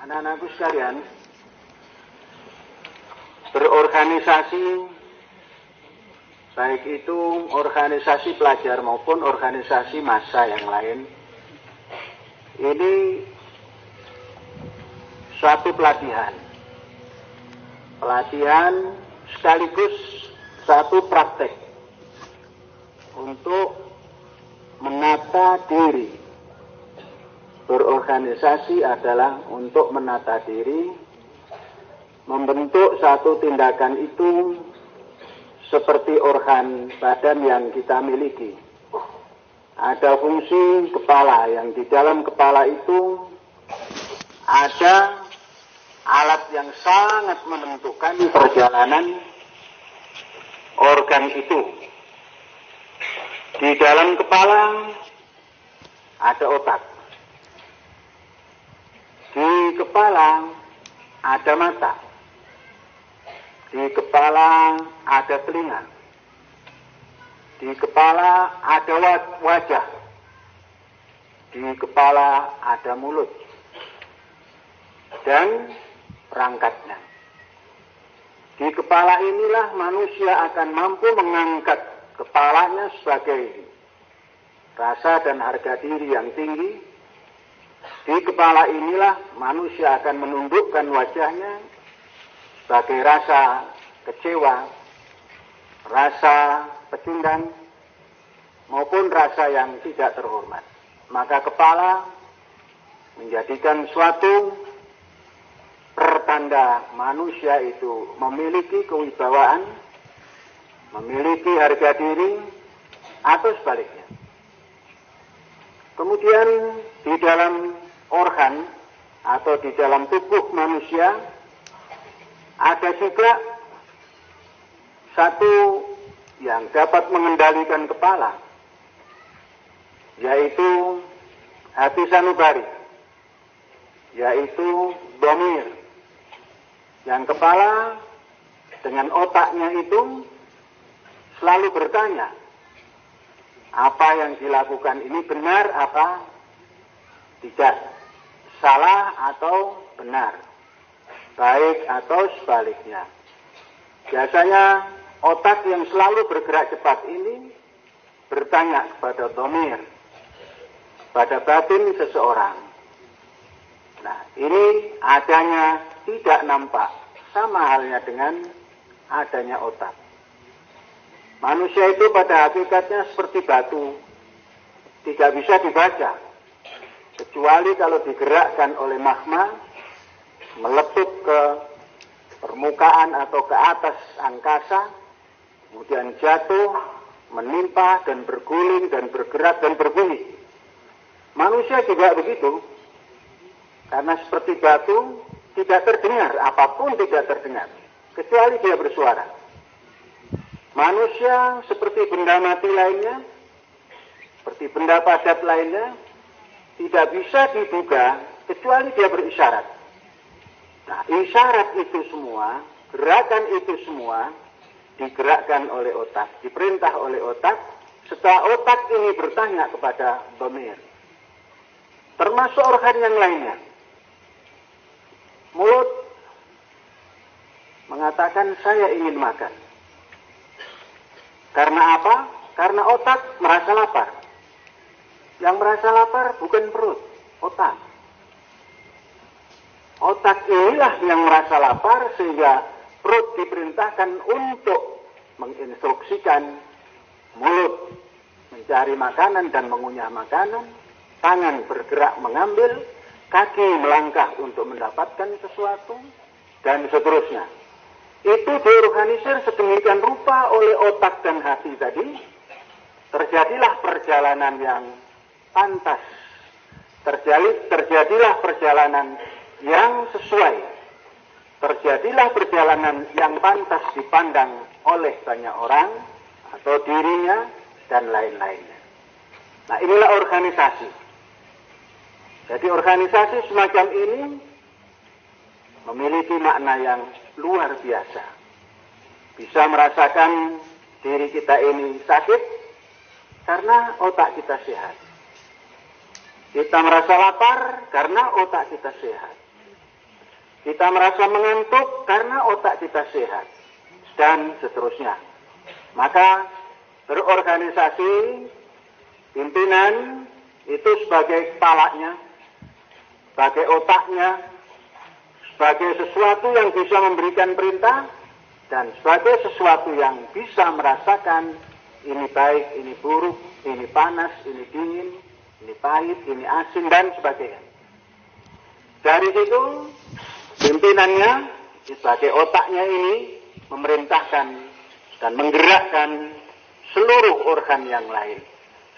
Anak-anakku sekalian, berorganisasi, baik itu organisasi pelajar maupun organisasi massa yang lain, ini suatu pelatihan sekaligus satu praktek untuk menata diri. Berorganisasi adalah untuk menata diri, membentuk satu tindakan itu seperti organ badan yang kita miliki. Ada fungsi kepala, yang di dalam kepala itu ada alat yang sangat menentukan perjalanan organ itu. Di dalam kepala ada otak. Di kepala ada mata. Di kepala ada telinga. Di kepala ada wajah. Di kepala ada mulut. Dan perangkatnya. Di kepala inilah manusia akan mampu mengangkat kepalanya sebagai rasa dan harga diri yang tinggi. Di kepala inilah manusia akan menundukkan wajahnya sebagai rasa kecewa, rasa pecundang, maupun rasa yang tidak terhormat. Maka kepala menjadikan suatu pertanda manusia itu memiliki kewibawaan, memiliki harga diri, atau sebaliknya. Kemudian di dalam organ atau di dalam tubuh manusia ada juga satu yang dapat mengendalikan kepala, yaitu hati sanubari, yaitu dhamir. Yang kepala dengan otaknya itu selalu bertanya, apa yang dilakukan ini benar apa tidak, salah atau benar, baik atau sebaliknya. Biasanya otak yang selalu bergerak cepat ini bertanya kepada dhamir, pada batin seseorang. Nah, ini adanya tidak nampak, sama halnya dengan adanya otak. Manusia itu pada hakikatnya seperti batu, tidak bisa dibaca, kecuali kalau digerakkan oleh magma, meletup ke permukaan atau ke atas angkasa, kemudian jatuh, menimpa dan berguling dan bergerak dan berbunyi. Manusia juga begitu, karena seperti batu, tidak terdengar, apapun tidak terdengar, kecuali dia bersuara. Manusia seperti benda mati lainnya, seperti benda padat lainnya, tidak bisa diduga kecuali dia berisyarat. Nah, isyarat itu semua, gerakan itu semua digerakkan oleh otak, diperintah oleh otak. Setelah otak ini bertanya kepada dhamir, termasuk organ yang lainnya. Mulut mengatakan saya ingin makan. Karena apa? Karena otak merasa lapar. Yang merasa lapar bukan perut, otak. Otak inilah yang merasa lapar sehingga perut diperintahkan untuk menginstruksikan mulut mencari makanan dan mengunyah makanan, tangan bergerak mengambil, kaki melangkah untuk mendapatkan sesuatu, dan seterusnya. Itu diorganisir sedemikian rupa oleh otak dan hati tadi, terjadilah perjalanan yang pantas, terjadilah perjalanan yang sesuai, terjadilah perjalanan yang pantas dipandang oleh banyak orang, atau dirinya, dan lain-lainnya. Nah, inilah organisasi. Jadi organisasi semacam ini memiliki makna yang luar biasa. Bisa merasakan diri kita ini sakit karena otak kita sehat. Kita merasa lapar karena otak kita sehat. Kita merasa mengantuk karena otak kita sehat, dan seterusnya. Maka berorganisasi, pimpinan itu sebagai kepalanya, sebagai otaknya, sebagai sesuatu yang bisa memberikan perintah, dan sebagai sesuatu yang bisa merasakan ini baik, ini buruk, ini panas, ini dingin, ini pahit, ini asin, dan sebagainya. Dari situ, pimpinannya sebagai otaknya ini memerintahkan dan menggerakkan seluruh organ yang lain.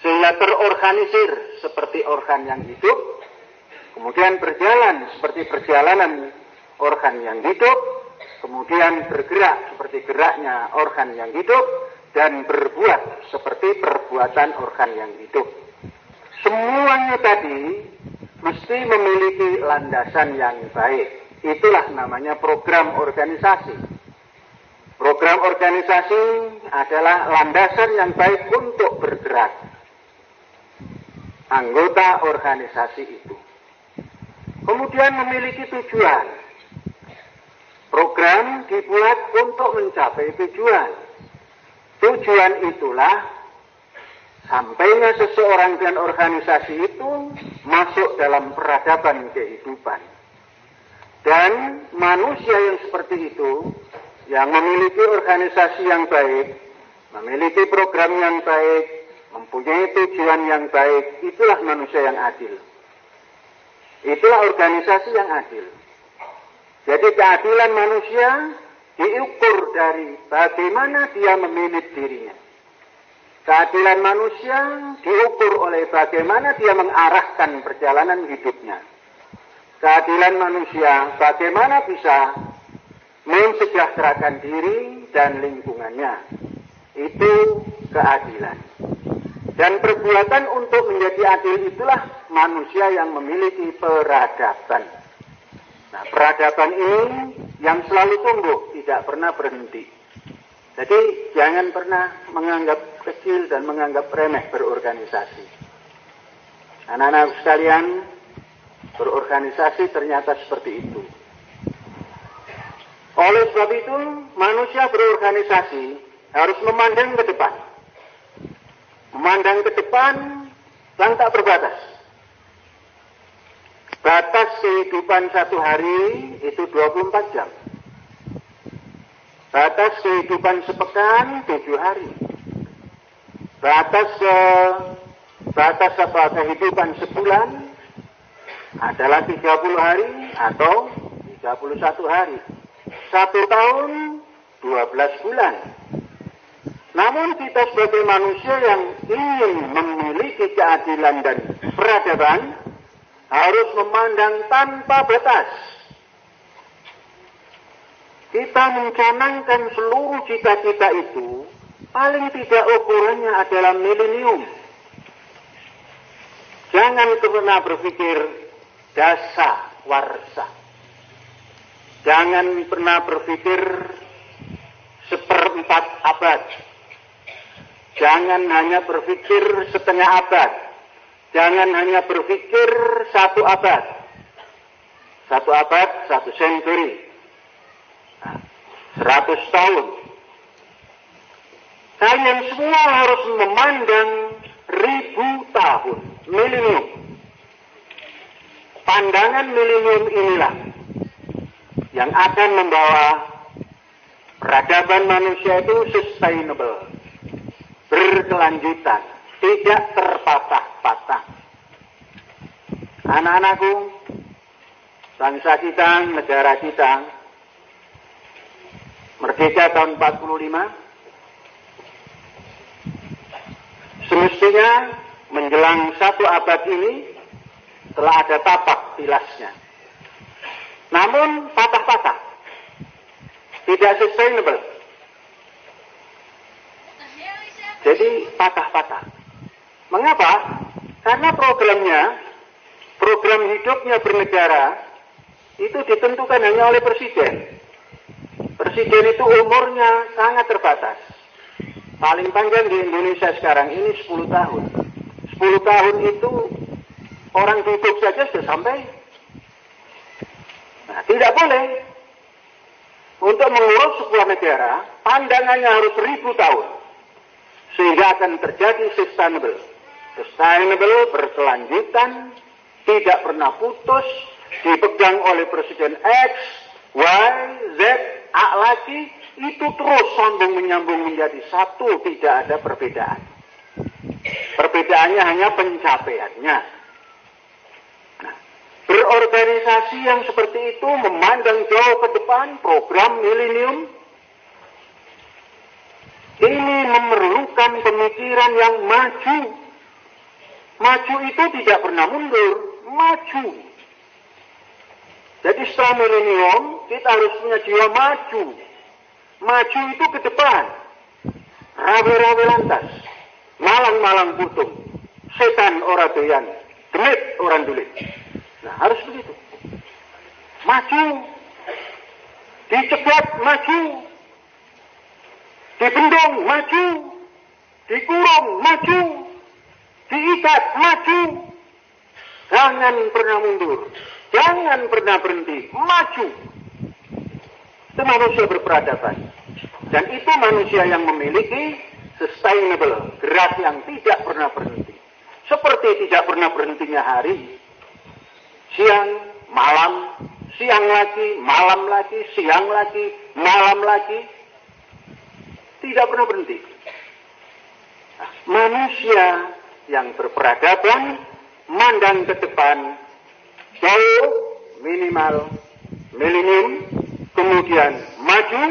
Sehingga terorganisir seperti organ yang hidup, kemudian berjalan seperti perjalanan organ yang hidup, kemudian bergerak seperti geraknya organ yang hidup, dan berbuat seperti perbuatan organ yang hidup. Semuanya tadi mesti memiliki landasan yang baik. Itulah namanya program organisasi. Program organisasi adalah landasan yang baik untuk bergerak anggota organisasi itu. Kemudian memiliki tujuan. Program dibuat untuk mencapai tujuan. Tujuan itulah sampainya seseorang dan organisasi itu masuk dalam peradaban kehidupan. Dan manusia yang seperti itu, yang memiliki organisasi yang baik, memiliki program yang baik, mempunyai tujuan yang baik, itulah manusia yang adil. Itulah organisasi yang adil. Jadi keadilan manusia diukur dari bagaimana dia memanage dirinya. Keadilan manusia diukur oleh bagaimana dia mengarahkan perjalanan hidupnya. Keadilan manusia bagaimana bisa mensejahterakan diri dan lingkungannya. Itu keadilan. Dan perbuatan untuk menjadi adil itulah manusia yang memiliki peradaban. Nah, peradaban ini yang selalu tumbuh, tidak pernah berhenti. Jadi jangan pernah menganggap kecil dan menganggap remeh berorganisasi. Anak-anak sekalian, berorganisasi ternyata seperti itu. Oleh sebab itu, manusia berorganisasi harus memandang ke depan. Memandang ke depan yang tak berbatas. Batas kehidupan satu hari itu 24 jam. Batas kehidupan sepekan 7 hari. Batas kehidupan sebulan adalah 30 hari atau 31 hari. 1 tahun 12 bulan. Namun kita sebagai manusia yang ingin memiliki keadilan dan peradaban harus memandang tanpa batas. Kita mencanangkan seluruh cita-cita itu, paling tidak ukurannya adalah milenium. Jangan pernah berpikir dasa warsa. Jangan pernah berpikir 1/4 abad. Jangan hanya berpikir setengah abad. Jangan hanya berpikir 1 abad. 1 abad, 1 century. 100 tahun. Kalian semua harus memandang 1000 tahun. Milenium. Pandangan milenium inilah yang akan membawa peradaban manusia itu sustainable, berkelanjutan, tidak terpatah-patah. Anak-anakku, bangsa kita, negara kita, merdeka tahun 45, semestinya menjelang 1 abad ini telah ada tapak tilasnya. Namun patah-patah, tidak sustainable. Jadi patah-patah. Mengapa? Karena program hidupnya bernegara, itu ditentukan hanya oleh presiden. Presiden itu umurnya sangat terbatas. Paling panjang di Indonesia sekarang ini 10 tahun. 10 tahun itu orang duduk saja sudah sampai. Nah, tidak boleh. Untuk mengurus sebuah negara, pandangannya harus 1000 tahun. Sehingga akan terjadi sustainable. Sustainable, berkelanjutan, tidak pernah putus, dipegang oleh Presiden X, Y, Z, A lagi, itu terus sambung menyambung menjadi satu, tidak ada perbedaan. Perbedaannya hanya pencapaiannya. Nah, berorganisasi yang seperti itu memandang jauh ke depan, program milenium, ini memerlukan pemikiran yang maju. Maju itu tidak pernah mundur, maju. Jadi setelah milenium, kita harus punya jiwa maju. Maju itu ke depan. Rawe-rawe lantas. Malang-malang butuh. Setan ora doyan. Demit orang dulit. Nah, harus begitu. Maju. Dicegat, maju. Dibendung, maju. Dikurung, maju. Diikat, maju. Jangan pernah mundur. Jangan pernah berhenti. Maju. Itu manusia berperadaban. Dan itu manusia yang memiliki sustainable. Gerak yang tidak pernah berhenti. Seperti tidak pernah berhentinya hari. Siang, malam. Siang lagi, malam lagi. Siang lagi, malam lagi. Tidak pernah berhenti. Nah, manusia yang berperadaban mandang ke depan jauh, minimal, milenium, kemudian maju,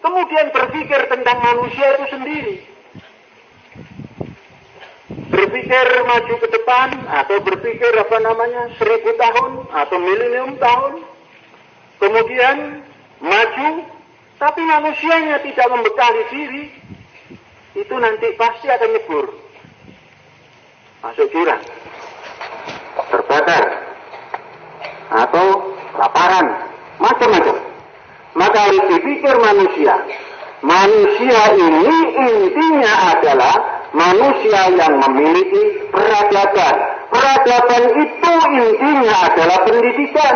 kemudian berpikir tentang manusia itu sendiri. Berpikir maju ke depan, atau berpikir 1000 tahun, atau milenium tahun, kemudian maju, tapi manusianya tidak membekali diri, itu nanti pasti akan nyebur. Masuk jurang, terbakar, atau laparan, macam-macam. Maka harus dipikir manusia. Manusia ini intinya adalah manusia yang memiliki peradaban. Peradaban itu intinya adalah pendidikan.